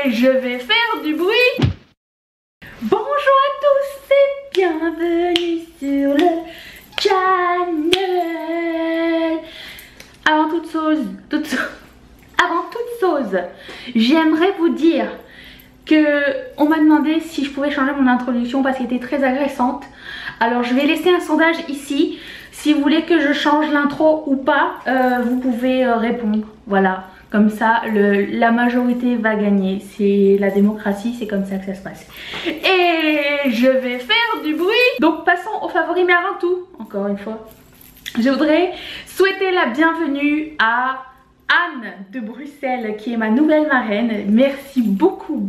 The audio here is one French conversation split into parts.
Et je vais faire du bruit. Bonjour à tous et bienvenue sur le channel. Avant toute chose, j'aimerais vous dire que on m'a demandé si je pouvais changer mon introduction parce qu'elle était très agressante. Alors je vais laisser un sondage ici. Si vous voulez que je change l'intro ou pas, vous pouvez répondre. Voilà, comme ça la majorité va gagner. C'est la démocratie, c'est comme ça que ça se passe. Et je vais faire du bruit. Donc passons aux favoris, mais avant tout, encore une fois, je voudrais souhaiter la bienvenue à Anne de Bruxelles qui est ma nouvelle marraine. Merci beaucoup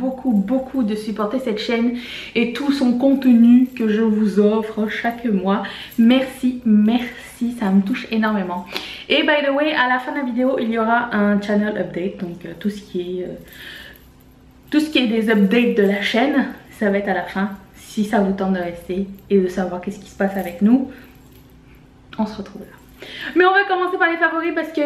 de supporter cette chaîne et tout son contenu que je vous offre chaque mois. Merci, ça me touche énormément. Et by the way, à la fin de la vidéo, il y aura un channel update, donc tout ce qui est des updates de la chaîne, ça va être à la fin. Si ça vous tente de rester et de savoir qu'est-ce qui se passe avec nous, on se retrouve là. Mais on va commencer par les favoris parce que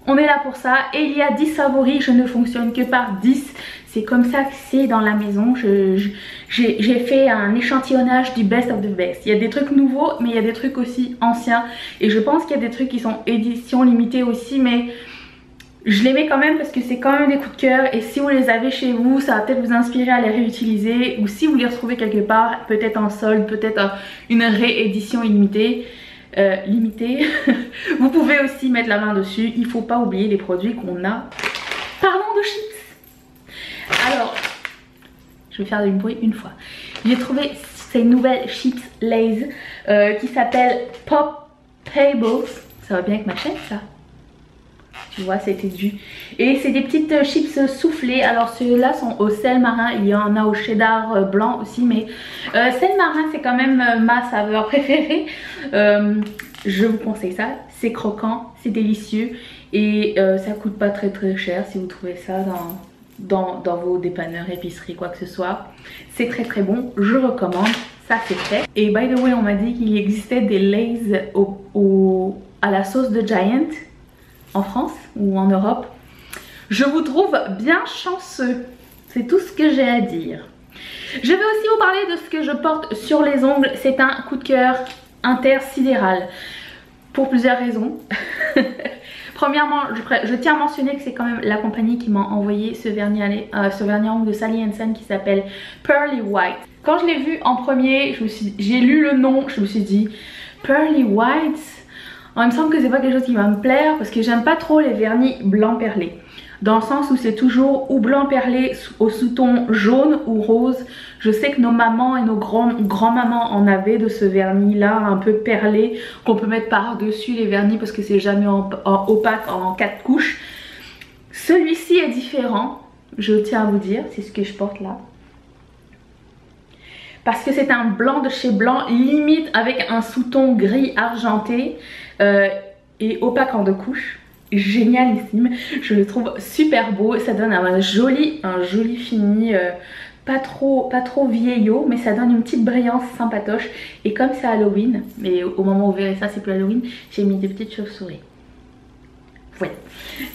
on est là pour ça. Et il y a 10 favoris, je ne fonctionne que par 10. C'est comme ça que c'est dans la maison. J'ai fait un échantillonnage du best of the best. Il y a des trucs nouveaux, mais il y a des trucs aussi anciens. Et je pense qu'il y a des trucs qui sont édition limitée aussi, mais je les mets quand même parce que c'est quand même des coups de cœur. Et si vous les avez chez vous, ça va peut-être vous inspirer à les réutiliser. Ou si vous les retrouvez quelque part, peut-être en solde, peut-être une réédition illimitée. Vous pouvez aussi mettre la main dessus. Il faut pas oublier les produits qu'on a. Parlons de chips. Alors, je vais faire du bruit une fois. J'ai trouvé ces nouvelles chips Lay's qui s'appellent Pop Tables. Ça va bien avec ma chaîne, ça. Tu vois, c'était dû. Et c'est des petites chips soufflées. Alors ceux-là sont au sel marin. Il y en a au cheddar blanc aussi. Mais sel marin, c'est quand même ma saveur préférée. Je vous conseille ça. C'est croquant, c'est délicieux. Et ça coûte pas très cher si vous trouvez ça dans vos dépanneurs, épiceries, quoi que ce soit. C'est très bon. Je recommande. Ça, c'est fait. Et by the way, on m'a dit qu'il existait des Lay's à la sauce de Giant en France ou en Europe. Je vous trouve bien chanceux. C'est tout ce que j'ai à dire. Je vais aussi vous parler de ce que je porte sur les ongles. C'est un coup de cœur intersidéral pour plusieurs raisons. Premièrement, je tiens à mentionner que c'est quand même la compagnie qui m'a envoyé ce vernis ongle de Sally Hansen qui s'appelle Pearly White. Quand je l'ai vu en premier, j'ai lu le nom, je me suis dit Pearly White. Il me semble que c'est pas quelque chose qui va me plaire parce que j'aime pas trop les vernis blanc perlé. Dans le sens où c'est toujours ou blanc perlé au sous-ton jaune ou rose. Je sais que nos mamans et nos grands-mamans en avaient de ce vernis là un peu perlé qu'on peut mettre par-dessus les vernis parce que c'est jamais en opaque en 4 couches. Celui-ci est différent, je tiens à vous dire, c'est ce que je porte là. Parce que c'est un blanc de chez Blanc, limite avec un sous-ton gris argenté et opaque en 2 couches. Génialissime, je le trouve super beau. Ça donne un joli fini, pas trop vieillot, mais ça donne une petite brillance sympatoche. Et comme c'est Halloween, mais au moment où vous verrez ça c'est plus Halloween, j'ai mis des petites chauves-souris. Ouais.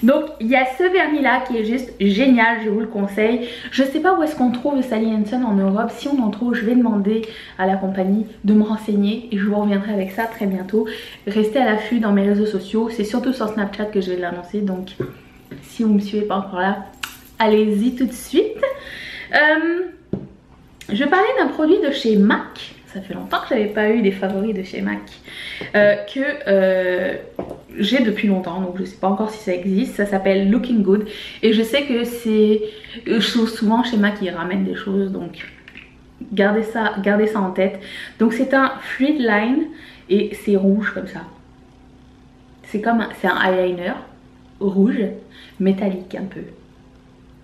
Donc il y a ce vernis là qui est juste génial, je vous le conseille. Je sais pas où est-ce qu'on trouve Sally Hansen en Europe. Si on en trouve, je vais demander à la compagnie de me renseigner et je vous reviendrai avec ça très bientôt. Restez à l'affût dans mes réseaux sociaux, c'est surtout sur Snapchat que je vais l'annoncer. Donc si vous me suivez pas encore là, allez-y tout de suite. Je parlais d'un produit de chez MAC. Ça fait longtemps que j'avais pas eu des favoris de chez MAC que j'ai depuis longtemps, donc je sais pas encore si ça existe. Ça s'appelle Looking Good et je sais que c'est souvent chez MAC ils ramènent des choses, donc gardez ça en tête. Donc c'est un fluid line et c'est rouge comme ça. C'est un eyeliner rouge métallique un peu.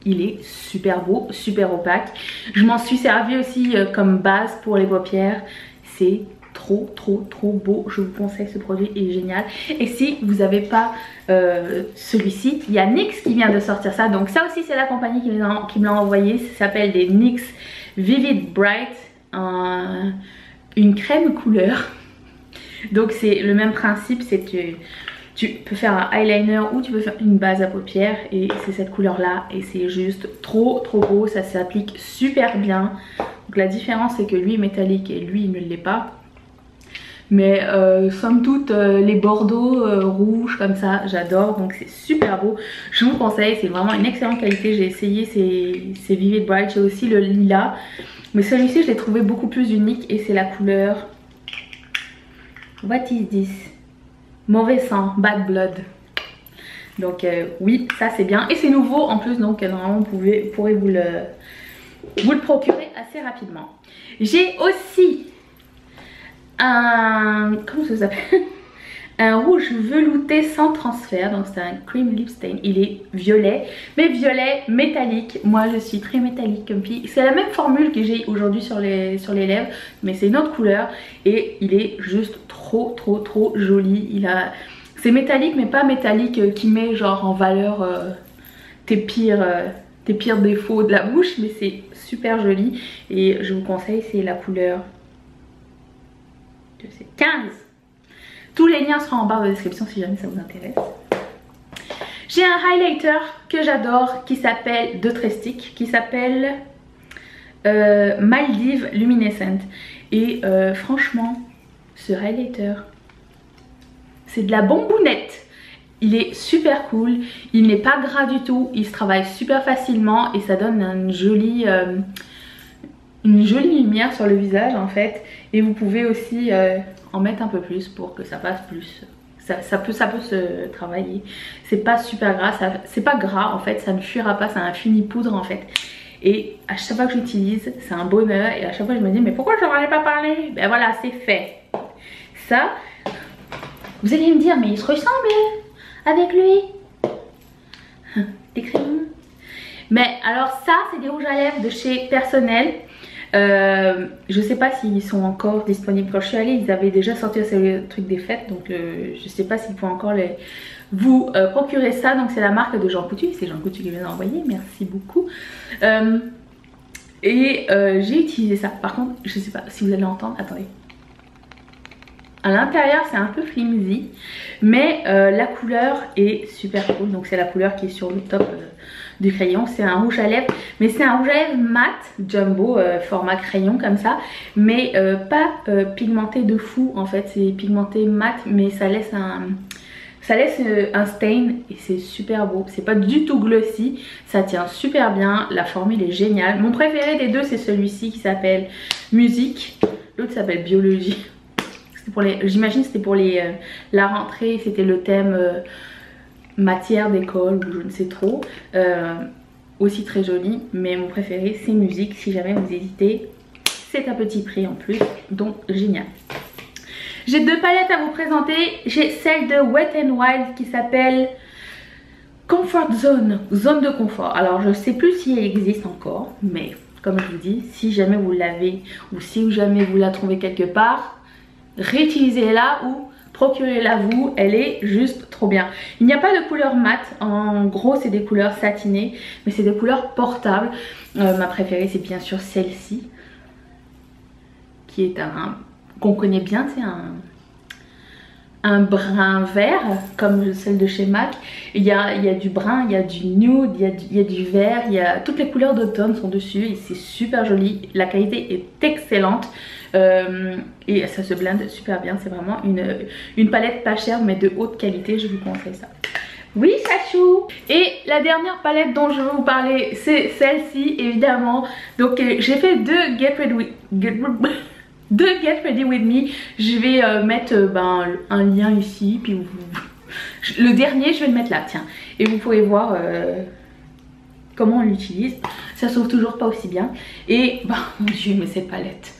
Il est super beau, super opaque. Je m'en suis servi aussi comme base pour les paupières. C'est trop beau. Je vous conseille, ce produit est génial. Et si vous n'avez pas celui-ci, il y a NYX qui vient de sortir ça. Donc ça aussi c'est la compagnie qui me l'a envoyé. Ça s'appelle des NYX Vivid Bright. Une crème couleur. Donc c'est le même principe, c'est Tu peux faire un eyeliner ou tu peux faire une base à paupières et c'est cette couleur là et c'est juste trop beau, ça s'applique super bien. Donc la différence c'est que lui est métallique et lui il ne l'est pas. Mais somme toute les bordeaux rouges comme ça j'adore, donc c'est super beau. Je vous conseille, c'est vraiment une excellente qualité. J'ai essayé ces Vivid Bright, j'ai aussi le lilas. Mais celui-ci je l'ai trouvé beaucoup plus unique et c'est la couleur... What is this? Mauvais sang, bad blood. Donc oui, ça c'est bien. Et c'est nouveau en plus, donc normalement vous pourrez vous le procurer assez rapidement. J'ai aussi un... comment ça s'appelle? Un rouge velouté sans transfert. Donc c'est un cream lip stain. Il est violet, mais violet métallique. Moi je suis très métallique comme fille. C'est la même formule que j'ai aujourd'hui sur les lèvres, mais c'est une autre couleur. Et il est juste trop joli. C'est métallique mais pas métallique qui met genre en valeur tes pires défauts de la bouche. Mais c'est super joli. Et je vous conseille, c'est la couleur... c'est 15. Tous les liens seront en barre de description si jamais ça vous intéresse. J'ai un highlighter que j'adore qui s'appelle de Trestic, qui s'appelle Maldives Luminescent. Et franchement, ce highlighter, c'est de la bonbounette. Il est super cool, il n'est pas gras du tout, il se travaille super facilement et ça donne une jolie lumière sur le visage en fait. Et vous pouvez aussi en mettre un peu plus pour que ça passe plus. Ça peut se travailler. C'est pas super gras, c'est pas gras en fait, ça ne fuira pas, c'est un fini poudre en fait. Et à chaque fois que j'utilise, c'est un bonheur. Et à chaque fois je me dis mais pourquoi je n'en ai pas parlé? Ben voilà, c'est fait. Ça, vous allez me dire mais il se ressemble avec lui. Des crayons. Mais alors ça c'est des rouges à lèvres de chez Personnel. Je sais pas s'ils sont encore disponibles. Quand je suis allée, ils avaient déjà sorti le truc des fêtes, donc je sais pas s'ils pourront encore vous procurer ça. Donc c'est la marque de Jean Coutu, c'est Jean Coutu qui vient d'envoyer, merci beaucoup. J'ai utilisé ça. Par contre, je sais pas si vous allez entendre, attendez. À l'intérieur c'est un peu flimsy, mais la couleur est super cool. Donc c'est la couleur qui est sur le top du crayon. C'est un rouge à lèvres, mais c'est un rouge à lèvres mat jumbo format crayon comme ça, mais pas pigmenté de fou en fait. C'est pigmenté mat, mais ça laisse un stain et c'est super beau. C'est pas du tout glossy, ça tient super bien, la formule est géniale. Mon préféré des deux c'est celui-ci qui s'appelle Musique, l'autre s'appelle Biologie. J'imagine c'était pour la rentrée, c'était le thème matière d'école ou je ne sais trop. Aussi très joli, mais mon préféré c'est Musique. Si jamais vous hésitez, c'est à petit prix en plus, donc génial. J'ai deux palettes à vous présenter. J'ai celle de Wet n Wild qui s'appelle Comfort Zone, zone de confort. Alors je sais plus si elle existe encore, mais comme je vous dis, si jamais vous l'avez ou si jamais vous la trouvez quelque part, réutilisez-la ou procurez-la vous, elle est juste trop bien. Il n'y a pas de couleur mat, en gros c'est des couleurs satinées, mais c'est des couleurs portables. Ma préférée c'est bien sûr celle-ci, qui est qu'on connaît bien, c'est un brun vert comme celle de chez MAC. Il y a du brun, il y a du nude, il y a du vert, toutes les couleurs d'automne sont dessus et c'est super joli. La qualité est excellente et ça se blende super bien. C'est vraiment une palette pas chère mais de haute qualité, je vous conseille ça. Oui chachou. Et la dernière palette dont je veux vous parler c'est celle-ci évidemment. Donc j'ai fait deux Get Ready With Me. Je vais mettre un lien ici, puis le dernier je vais le mettre là, tiens. Et vous pourrez voir comment on l'utilise. Ça sauve toujours pas aussi bien. Et mon dieu, mais cette palette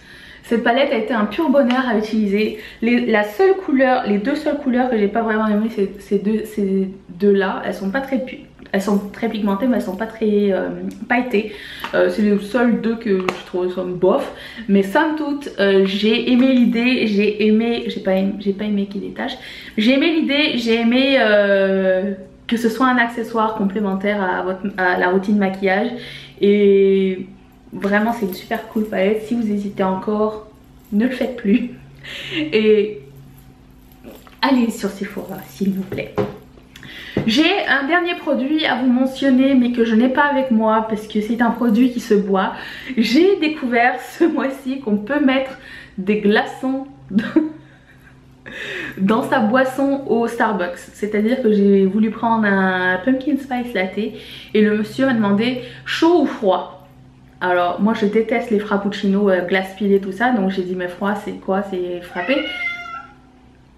a été un pur bonheur à utiliser. Les deux seules couleurs que j'ai pas vraiment aimé, c'est ces deux là. Elles sont très pigmentées mais elles sont pas très pailletées. C'est les seules deux que je trouve sont bof. Mais somme toute j'ai aimé l'idée, j'ai pas aimé qu'il détache. J'ai aimé l'idée, j'ai aimé que ce soit un accessoire complémentaire à la routine maquillage. Et vraiment c'est une super cool palette. Si vous hésitez encore, ne le faites plus. Et allez sur Sephora s'il vous plaît. J'ai un dernier produit à vous mentionner mais que je n'ai pas avec moi parce que c'est un produit qui se boit. J'ai découvert ce mois-ci qu'on peut mettre des glaçons dans sa boisson au Starbucks. C'est-à-dire que j'ai voulu prendre un pumpkin spice latte et le monsieur m'a demandé chaud ou froid. Alors moi je déteste les frappuccinos glace pilée tout ça, donc j'ai dit mais froid c'est quoi, c'est frappé.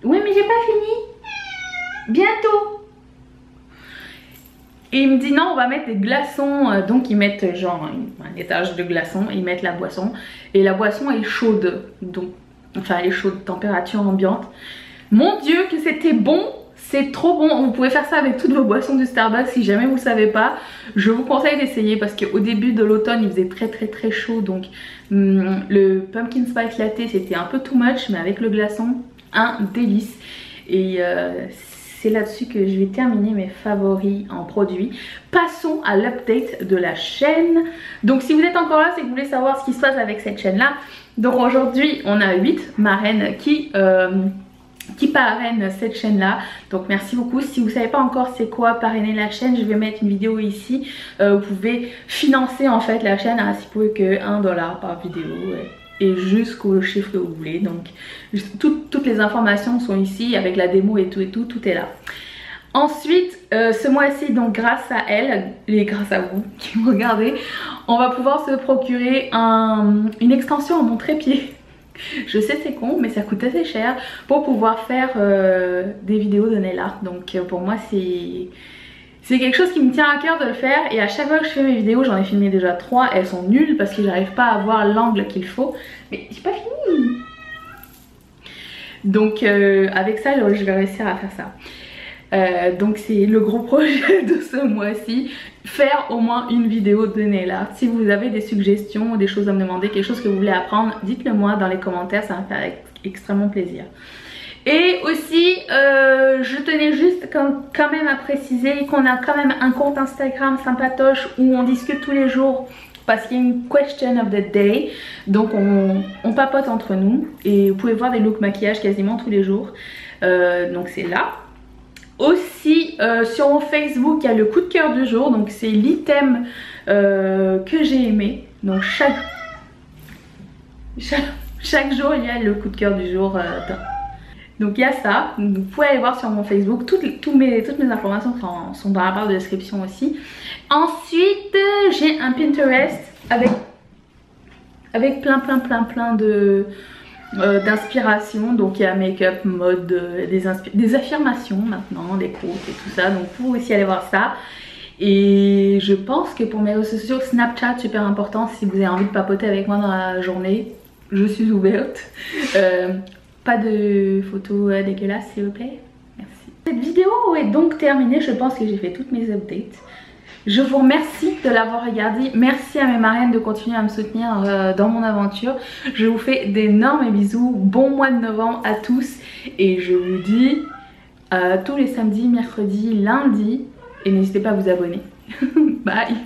Oui mais j'ai pas fini, bientôt. Et il me dit non on va mettre des glaçons, donc ils mettent genre un étage de glaçons, ils mettent la boisson et la boisson est chaude, donc enfin elle est chaude, température ambiante. Mon dieu que c'était bon, c'est trop bon. Vous pouvez faire ça avec toutes vos boissons du Starbucks si jamais vous ne savez pas. Je vous conseille d'essayer parce qu'au début de l'automne il faisait très chaud, donc le pumpkin spice latte c'était un peu too much, mais avec le glaçon un délice. Et c'est là-dessus que je vais terminer mes favoris en produits. Passons à l'update de la chaîne. Donc si vous êtes encore là, c'est que vous voulez savoir ce qui se passe avec cette chaîne là. Donc aujourd'hui on a 8 marraines qui parrainent cette chaîne là, donc merci beaucoup. Si vous ne savez pas encore c'est quoi parrainer la chaîne, je vais mettre une vidéo ici. Vous pouvez financer en fait la chaîne à si peu que 1$ par vidéo et jusqu'au chiffre que vous voulez. Donc toutes les informations sont ici avec la démo et tout est là. Ensuite ce mois-ci, donc grâce à elle et grâce à vous qui me regardez, on va pouvoir se procurer une extension à mon trépied. Je sais c'est con mais ça coûte assez cher pour pouvoir faire des vidéos de nail art. Donc pour moi c'est quelque chose qui me tient à cœur de le faire. Et à chaque fois que je fais mes vidéos, j'en ai filmé déjà 3, elles sont nulles parce que j'arrive pas à avoir l'angle qu'il faut. Mais j'ai pas fini. Donc avec ça je vais réussir à faire ça. Donc c'est le gros projet de ce mois-ci, faire au moins une vidéo de nail art. Si vous avez des suggestions, des choses à me demander, quelque chose que vous voulez apprendre, dites-le moi dans les commentaires, ça va me faire extrêmement plaisir. Et aussi je tenais juste quand même à préciser qu'on a quand même un compte Instagram sympatoche où on discute tous les jours parce qu'il y a une question of the day, donc on papote entre nous et vous pouvez voir des looks maquillage quasiment tous les jours, donc c'est là. Aussi sur mon Facebook il y a le coup de cœur du jour, donc c'est l'item que j'ai aimé. Donc chaque jour il y a le coup de cœur du jour. Donc il y a ça, vous pouvez aller voir sur mon Facebook, toutes mes informations sont dans la barre de description aussi. Ensuite j'ai un Pinterest avec plein de d'inspiration. Donc il y a make-up, mode, des affirmations maintenant, des quotes et tout ça, donc vous pouvez aussi aller voir ça. Et je pense que pour mes réseaux sociaux, Snapchat super important si vous avez envie de papoter avec moi dans la journée, je suis ouverte. Pas de photos dégueulasses s'il vous plaît, merci. Cette vidéo est donc terminée, je pense que j'ai fait toutes mes updates. Je vous remercie de l'avoir regardé, merci à mes marraines de continuer à me soutenir dans mon aventure. Je vous fais d'énormes bisous, bon mois de novembre à tous et je vous dis tous les samedis, mercredis, lundis et n'hésitez pas à vous abonner. Bye.